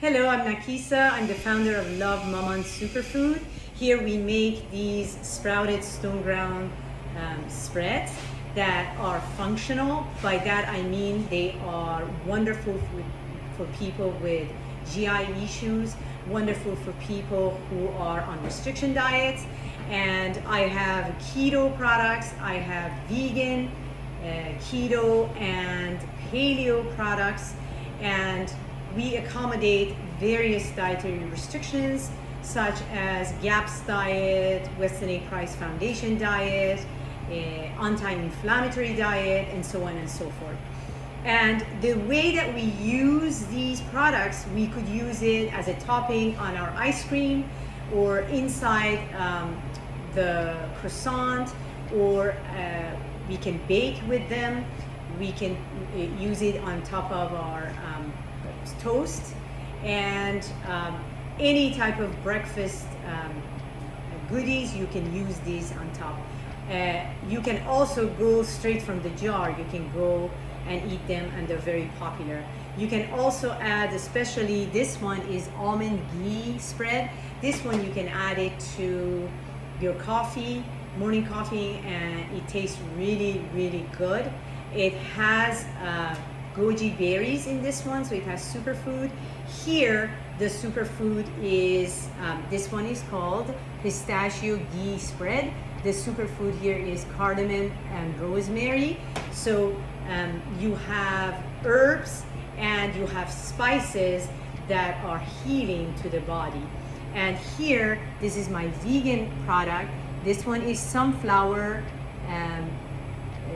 Hello, I'm Nakisa. I'm the founder of LuvMaman Superfood. Here we make these sprouted stone ground spreads that are functional. By that I mean they are wonderful for people with GI issues, wonderful for people who are on restriction diets. And I have keto products, I have vegan, keto and paleo products, and we accommodate various dietary restrictions such as GAPS diet, Weston A. Price Foundation diet, anti-inflammatory diet, and so on and so forth. And the way that we use these products, we could use it as a topping on our ice cream or inside the croissant, or we can bake with them. We can use it on top of our toast, and any type of breakfast goodies, you can use these on top. You can also go straight from the jar. You can go and eat them, and they're very popular. You can also add, especially this one is almond ghee spread. This one you can add it to your coffee, morning coffee, and it tastes really, really good. It has goji berries in this one, so it has superfood. Here, the superfood is, this one is called pistachio ghee spread. The superfood here is cardamom and rosemary. So you have herbs and you have spices that are healing to the body. And here, this is my vegan product. This one is sunflower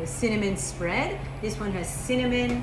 cinnamon spread. This one has cinnamon,